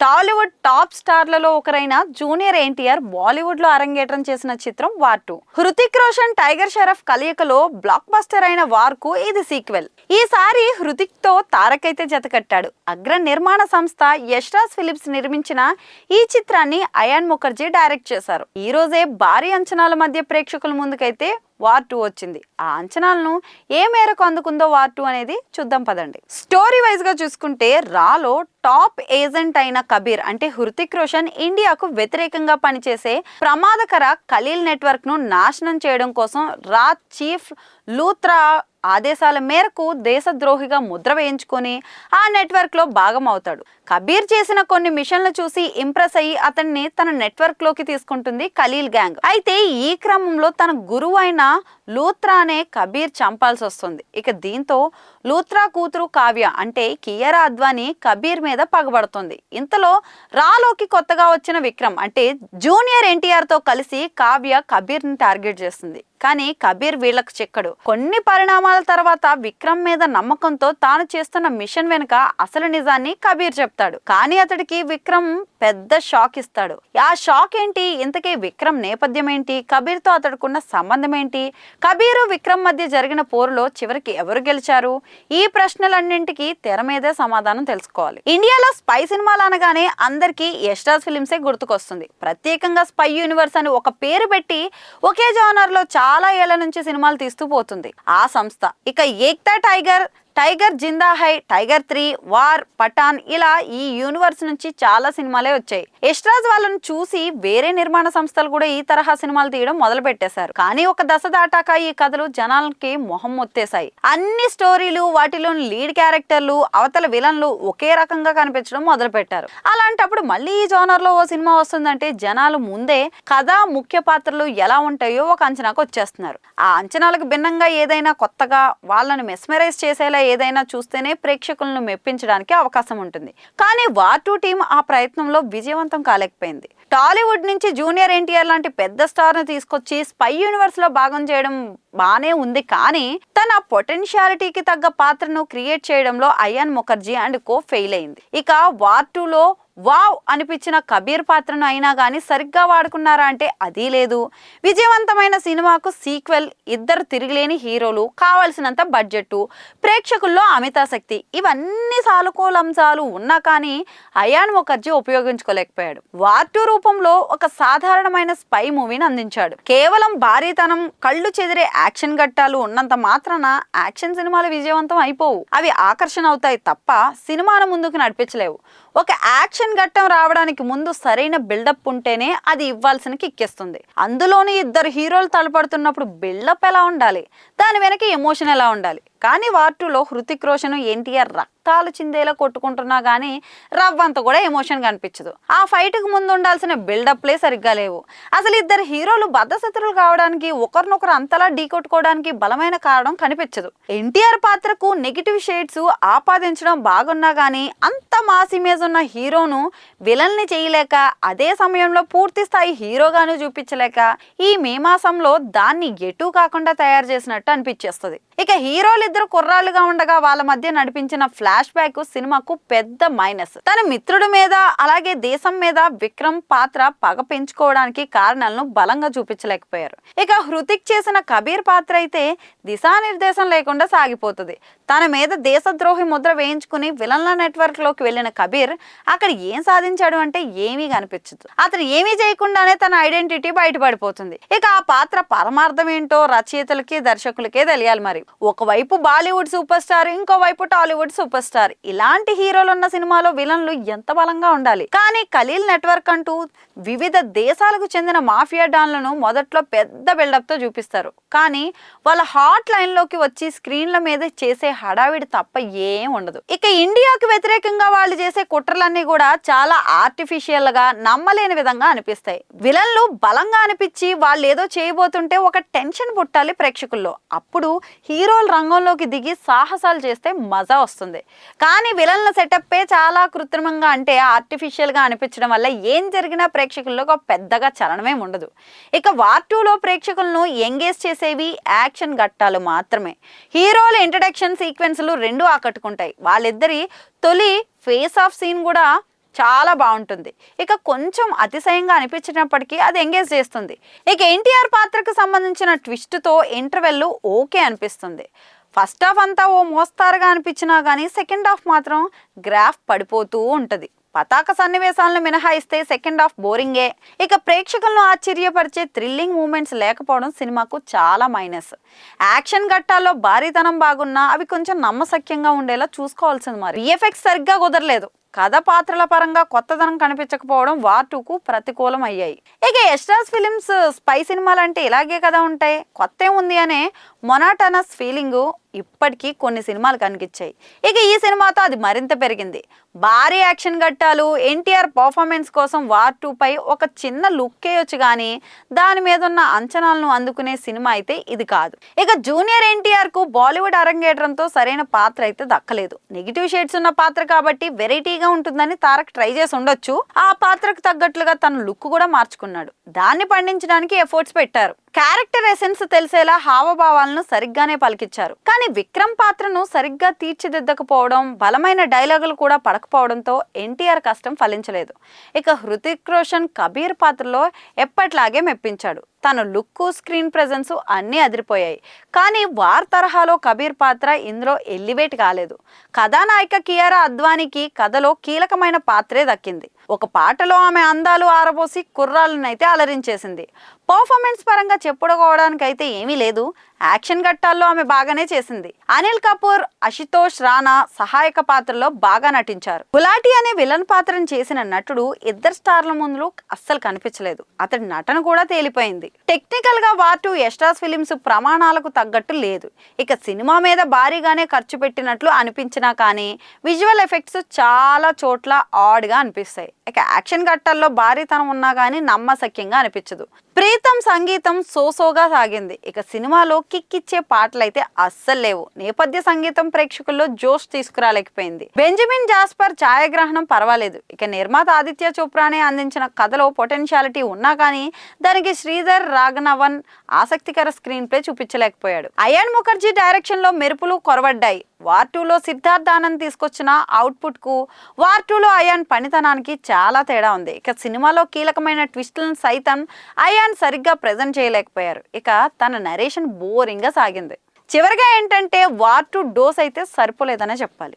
Tollywood top స్టార్లలో ఒకరైన junior NTR Bollywood లో అరంగేట్రం చేసిన చిత్రం వార్ 2. హృతిక్ రోషన్, టైగర్ షరఫ్ కలయికలో బ్లాక్ బస్టర్ అయిన వార్ కు ఇది సీక్వెల్. ఈసారి హృతిక్ తో తారక్ అయితే జతకట్టాడు. అగ్ర నిర్మాణ సంస్థ యష్ రాజ్ ఫిలిమ్స్ నిర్మించిన ఈ చిత్రాన్ని అయాన్ ముఖర్జీ డైరెక్ట్ చేశారు. ఈ రోజే భారీ అంచనాల మధ్య ప్రేక్షకుల ముందుకైతే వార్ 2 వచ్చింది. ఆ అంచనాలను ఏ మేరకు అందుకుందో వార్ 2 అనేది చూద్దాం పదండి. స్టోరీ వైజ్ గా చూసుకుంటే రాలో టాప్ ఏజెంట్ అయిన కబీర్ అంటే హృతిక్ రోషన్ ఇండియాకు వ్యతిరేకంగా పనిచేసే ప్రమాదకర ఖలీల్ నెట్వర్క్ ను నాశనం చేయడం కోసం రా చీఫ్ లూత్రా ఆదేశాల మేరకు దేశద్రోహిగా ముద్ర వేయించుకొని ఆ నెట్వర్క్ లో భాగం అవుతాడు. కబీర్ చేసిన కొన్ని మిషన్లు చూసి ఇంప్రెస్ అయ్యి అతన్ని తన నెట్వర్క్ లోకి తీసుకుంటుంది ఖలీల్ గ్యాంగ్. అయితే ఈ క్రమంలో తన గురువు అయిన లూత్రానే కబీర్ చంపాల్సి వస్తుంది. ఇక దీంతో లూత్రా కూతురు కావ్య అంటే కియారా అద్వానీ కబీర్ మీద పగబడుతుంది. ఇంతలో రాలోకి కొత్తగా వచ్చిన విక్రమ్ అంటే జూనియర్ ఎన్టీఆర్ తో కలిసి కావ్య కబీర్ ని టార్గెట్ చేస్తుంది. కానీ కబీర్ వీళ్ళకు చెక్కడు. కొన్ని పరిణామాల తర్వాత విక్రమ్ మీద నమ్మకంతో తాను చేస్తున్న మిషన్ వెనుక అసలు నిజాన్ని కబీర్ చెప్తాడు. కానీ అతడికి విక్రమ్ పెద్ద షాక్ ఇస్తాడు. ఆ షాక్ ఏంటి, ఇంతకీ విక్రమ్ నేపథ్యం ఏంటి, కబీర్ తో అతడుకున్న సంబంధం ఏంటి, కబీరు విక్రమ్ మధ్య జరిగిన పోరులో చివరికి ఎవరు గెలిచారు, ఈ ప్రశ్నలన్నింటికి తెర మీదే సమాధానం తెలుసుకోవాలి. ఇండియాలో స్పై సినిమాలు అనగానే అందరికీ యష్ రాజ్ ఫిలిమ్సే గుర్తుకొస్తుంది. ప్రత్యేకంగా స్పై యూనివర్స్ అని ఒక పేరు పెట్టి ఒకే జోనర్ లో చాలా ఏళ్ల నుంచి సినిమాలు తీస్తూ పోతుంది ఆ సంస్థ. ఇక ఏక్తా టైగర్, టైగర్ జిందా హై, టైగర్ 3, వార్, పఠాన్ ఇలా ఈ యూనివర్స్ నుంచి చాలా సినిమాలే వచ్చాయి. యష్ రాజ్ వాళ్ళను చూసి వేరే నిర్మాణ సంస్థలు కూడా ఈ తరహా సినిమాలు తీయడం మొదలు పెట్టేశారు. కానీ ఒక దశ దాటాక ఈ కథలు జనాలకి మొహం మొత్తేశాయి. అన్ని స్టోరీలు, వాటిలోని లీడ్ క్యారెక్టర్లు, అవతల విలన్లు ఒకే రకంగా కనిపించడం మొదలు పెట్టారు. అలాంటప్పుడు మళ్ళీ ఈ జోనర్ లో ఓ సినిమా వస్తుందంటే జనాలు ముందే కథ, ముఖ్య పాత్రలు ఎలా ఉంటాయో ఒక అంచనాకు వచ్చేస్తున్నారు. ఆ అంచనాలకు భిన్నంగా ఏదైనా కొత్తగా వాళ్ళని మెస్మరైజ్ చేసేలా ఏదైనా చూస్తేనే ప్రేక్షకులను మెప్పించడానికి అవకాశం ఉంటుంది. కానీ వార్ 2 టీం ఆ ప్రయత్నంలో విజయవంతం కాలేకపోయింది. టాలీవుడ్ నుంచి జూనియర్ ఎన్టీఆర్ లాంటి పెద్ద స్టార్ ను తీసుకొచ్చి స్పై యూనివర్స్ లో భాగం చేయడం బానే ఉంది. కానీ తన పొటెన్షియాలిటీకి తగ్గ పాత్రను క్రియేట్ చేయడంలో Ayan Mukerji and co fail అయింది. ఇక వార్ 2 లో వావ్ అనిపించిన కబీర్ పాత్రను అయినా కానీ సరిగ్గా వాడుకున్నారా అంటే అదీ లేదు. విజయవంతమైన సినిమాకు సీక్వెల్, ఇద్దరు తిరిగిలేని హీరోలు, కావలసినంత బడ్జెట్, ప్రేక్షకుల్లో అమితాశక్తి ఇవన్నీ సానుకూల అంశాలు ఉన్నా కానీ అయాన్ ముఖర్జీ ఉపయోగించుకోలేకపోయాడు. వార్ 2 రూపంలో ఒక సాధారణమైన స్పై మూవీని అందించాడు. కేవలం భారీతనం, కళ్ళు చెదిరే యాక్షన్ ఘట్టాలు ఉన్నంత మాత్రాన యాక్షన్ సినిమాలు విజయవంతం అయిపోవు. అవి ఆకర్షణ అవుతాయి తప్ప సినిమాను ముందుకు నడిపించలేవు. ఒక యాక్షన్ ఘట్టం రావడానికి ముందు సరైన బిల్డప్ ఉంటేనే అది ఇవ్వాల్సిన కిక్కిస్తుంది. అందులోని ఇద్దరు హీరోలు తలపడుతున్నప్పుడు బిల్డప్ ఎలా ఉండాలి, దాని వెనక ఎమోషన్ ఎలా ఉండాలి. కానీ వార్ 2లో హృతిక్ రోషన్, ఎన్టీఆర్ రక్తాలు చిందేలా కొట్టుకుంటున్నా కానీ రవ్వంత కూడా ఎమోషన్ కనిపించదు. ఆ ఫైట్ కు ముందు ఉండాల్సిన బిల్డప్లే సరిగ్గా లేవు. అసలు ఇద్దరు హీరోలు బద్ధశత్రులు కావడానికి, ఒకరినొకరు అంతలా ఢీకొట్టుకోవడానికి బలమైన కారణం కనిపించదు. ఎన్టీఆర్ పాత్రకు నెగిటివ్ షేడ్స్ ఆపాదించడం బాగున్నా కానీ అంత మాస్ ఇమేజ్ ఉన్న హీరోను విలన్ ని చేయలేక, అదే సమయంలో పూర్తి స్థాయి హీరోగాను చూపించలేక ఈ మీమాసంలో దాన్ని ఎటూ కాకుండా తయారు చేసినట్టు అనిపించేస్తుంది. ఇక హీరోలు ఇద్దరు కుర్రాళ్ళుగా ఉండగా వాళ్ళ మధ్య నడిపించిన ఫ్లాష్ బ్యాక్ సినిమాకు పెద్ద మైనస్. తన మిత్రుడి మీద అలాగే దేశం మీద విక్రమ్ పాత్ర పగ పెంచుకోవడానికి కారణాలను బలంగా చూపించలేకపోయారు. ఇక హృతిక్ చేసిన కబీర్ పాత్ర అయితే దిశానిర్దేశం లేకుండా సాగిపోతుంది. తన మీద దేశద్రోహి ముద్ర వేయించుకుని విలన్ల నెట్వర్క్ లోకి వెళ్ళిన కబీర్ అక్కడ ఏం సాధించాడు అంటే ఏమీ కనిపించదు. అతను ఏమీ చేయకుండానే తన ఐడెంటిటీ బయటపడిపోతుంది. ఇక ఆ పాత్ర పరమార్థం ఏంటో రచయితలకి, దర్శకులకే తెలియాలి. మరి ఒకవైపు బాలీవుడ్ సూపర్ స్టార్, ఇంకోవైపు టాలీవుడ్ సూపర్ స్టార్, ఇలాంటి హీరోలు ఉన్న సినిమాలో విలన్లు ఎంత బలంగా ఉండాలి. కానీ ఖలీల్ నెట్వర్క్ అంటూ వివిధ దేశాలకు చెందిన మాఫియా డాన్లను మొదట్లో పెద్ద బిల్డప్ తో చూపిస్తారు. కానీ వాళ్ళ హాట్ లైన్ లోకి వచ్చి స్క్రీన్ల మీద చేసే హడావిడి తప్ప ఏం ఉండదు. ఇక ఇండియాకు వ్యతిరేకంగా వాళ్ళు చేసే కుట్రలన్నీ కూడా చాలా ఆర్టిఫిషియల్ గా, నమ్మలేని విధంగా అనిపిస్తాయి. విలన్లు బలంగా అనిపించి వాళ్ళు ఏదో చేయబోతుంటే ఒక టెన్షన్ పుట్టాలి ప్రేక్షకుల్లో. అప్పుడు హీరోలు రంగంలోకి దిగి సాహసాలు చేస్తే మజా వస్తుంది. కానీ విలన్ల సెటప్పే చాలా కృత్రిమంగా అంటే ఆర్టిఫిషియల్ గా అనిపించడం వల్ల ఏం జరిగినా ప్రేక్షకుల్లో పెద్దగా చలనమే ఉండదు. ఇక వార్ 2లో ప్రేక్షకులను ఎంగేజ్ చేసేవి యాక్షన్ ఘట్టాలు మాత్రమే. హీరోల ఇంట్రడక్షన్ సీక్వెన్స్లు రెండు ఆకట్టుకుంటాయి. వాళ్ళిద్దరి తొలి ఫేస్ ఆఫ్ సీన్ కూడా చాలా బాగుంటుంది. ఇక కొంచెం అతిశయంగా అనిపించినప్పటికీ అది ఎంగేజ్ చేస్తుంది. ఇక ఎన్టీఆర్ పాత్రకు సంబంధించిన ట్విస్ట్తో ఇంటర్వెల్ ఓకే అనిపిస్తుంది. ఫస్ట్ హాఫ్ అంతా ఓ మోస్తారుగా అనిపించినా కానీ సెకండ్ హాఫ్ మాత్రం గ్రాఫ్ పడిపోతూ ఉంటుంది. పతాక సన్నివేశాలను మినహాయిస్తే సెకండ్ హాఫ్ బోరింగే. ఇక ప్రేక్షకులను ఆశ్చర్యపరిచే థ్రిల్లింగ్ మూమెంట్స్ లేకపోవడం సినిమాకు చాలా మైనస్. యాక్షన్ ఘట్టాల్లో భారీతనం బాగున్నా అవి కొంచెం నమ్మశక్యంగా ఉండేలా చూసుకోవాల్సింది. మరి విఎఫ్ఎక్స్ సరిగ్గా కుదరలేదు. కథ పాత్రల పరంగా కొత్తదనం కనిపించకపోవడం వార్ 2కు ప్రతికూలం అయ్యాయి. ఇక యశ్రాజ్ ఫిలిమ్స్ స్పై సినిమాలు అంటే ఇలాగే కదా ఉంటాయి, కొత్త ఉంది అనే మొనాటనస్ ఫీలింగ్ ఇప్పటికీ కొన్ని సినిమాలు కనిపించాయి. ఇక ఈ సినిమాతో అది మరింత పెరిగింది. భారీ యాక్షన్ ఘట్టాలు, ఎన్టీఆర్ పర్ఫార్మెన్స్ కోసం వార్ 2పై ఒక చిన్న లుక్ వేయొచ్చు కానీ దాని మీద ఉన్న అంచనాలను అందుకునే సినిమా అయితే ఇది కాదు. ఇక జూనియర్ ఎన్టీఆర్కు బాలీవుడ్ అరంగేట్రంతో సరైన పాత్ర అయితే దక్కలేదు. నెగిటివ్ షేడ్స్ ఉన్న పాత్ర కాబట్టి వెరైటీగా ఉంటుందని తారక్ ట్రై చేసి ఉండొచ్చు. ఆ పాత్రకు తగ్గట్లుగా తన లుక్ కూడా మార్చుకున్నాడు. దాన్ని పండించడానికి ఎఫర్ట్స్ పెట్టారు. క్యారెక్టర్ ఎసెన్స్ తెలిసేలా హావభావాలను సరిగ్గానే పలికిచ్చారు. కానీ విక్రమ్ పాత్రను సరిగ్గా తీర్చిదిద్దకపోవడం, బలమైన డైలాగులు కూడా పడకపోవడంతో ఎన్టీఆర్ కష్టం ఫలించలేదు. ఇక హృతిక్ రోషన్ కబీర్ పాత్రలో ఎప్పట్లాగే మెప్పించాడు. తన లుక్, స్క్రీన్ ప్రెజెన్స్ అన్నీ అదిరిపోయాయి. కానీ వార్ తరహాలో కబీర్ పాత్ర ఇందులో ఎలివేట్ కాలేదు. కథానాయిక కియారా అద్వానీకి కథలో కీలకమైన పాత్రే దక్కింది. ఒక పాటలో ఆమె అందాలు ఆరబోసి కుర్రాళ్ళనైతే అలరించేసింది. పర్ఫార్మెన్స్ పరంగా చెప్పుకోవడానికైతే ఏమీ లేదు. యాక్షన్ ఘట్టాల్లో ఆమె బాగానే చేసింది. అనిల్ కపూర్, అశుతోష్ రాణా సహాయక పాత్రలో బాగా నటించారు. గులాటి అనే విలన్ పాత్రను చేసిన నటుడు ఇద్దరు స్టార్ల ముందు అస్సలు కనిపించలేదు. అతడి నటన కూడా తేలిపోయింది. టెక్నికల్ గా వార్ 2 యశ్రాజ్ ఫిలిమ్స్ ప్రమాణాలకు తగ్గట్టు లేదు. ఇక సినిమా మీద భారీగానే ఖర్చు పెట్టినట్లు అనిపించినా కానీ విజువల్ ఎఫెక్ట్స్ చాలా చోట్ల ఆడ్ గా అనిపిస్తాయి. ఇక యాక్షన్ ఘట్టాల్లో భారీతనం ఉన్నా కానీ నమ్మశక్యంగా అనిపించదు. ప్రీతం సంగీతం సోసోగా సాగింది. ఇక సినిమాలో కిక్ ఇచ్చే పాటలైతే అస్సలు లేవు. నేపథ్య సంగీతం ప్రేక్షకుల్లో జోష్ తీసుకురాలేకపోయింది. బెంజమిన్ జాస్పర్ ఛాయాగ్రహణం పర్వాలేదు. ఇక నిర్మాత ఆదిత్య చోప్రానే అందించిన కథలో పొటెన్షియాలిటీ ఉన్నా కానీ దానికి శ్రీధర్ రాఘనవన్ ఆసక్తికర స్క్రీన్ ప్లే చూపించలేకపోయాడు. అయాన్ ముఖర్జీ డైరెక్షన్ లో మెరుపులు కొరవడ్డాయి. వార్ 2లో సిద్ధార్థ్ ఆనంద్ తీసుకొచ్చిన అవుట్పుట్ కు వార్ 2లో అయాన్ పనితనానికి చాలా తేడా ఉంది. ఇక సినిమాలో కీలకమైన ట్విస్టులను సైతం అయాన్ సరిగ్గా ప్రెజెంట్ చేయలేకపోయారు. ఇక తన నరేషన్ బోరింగ్ గా సాగింది. చివరిగా ఏంటంటే వార్ 2 డోస్ అయితే సరిపోలేదనే చెప్పాలి.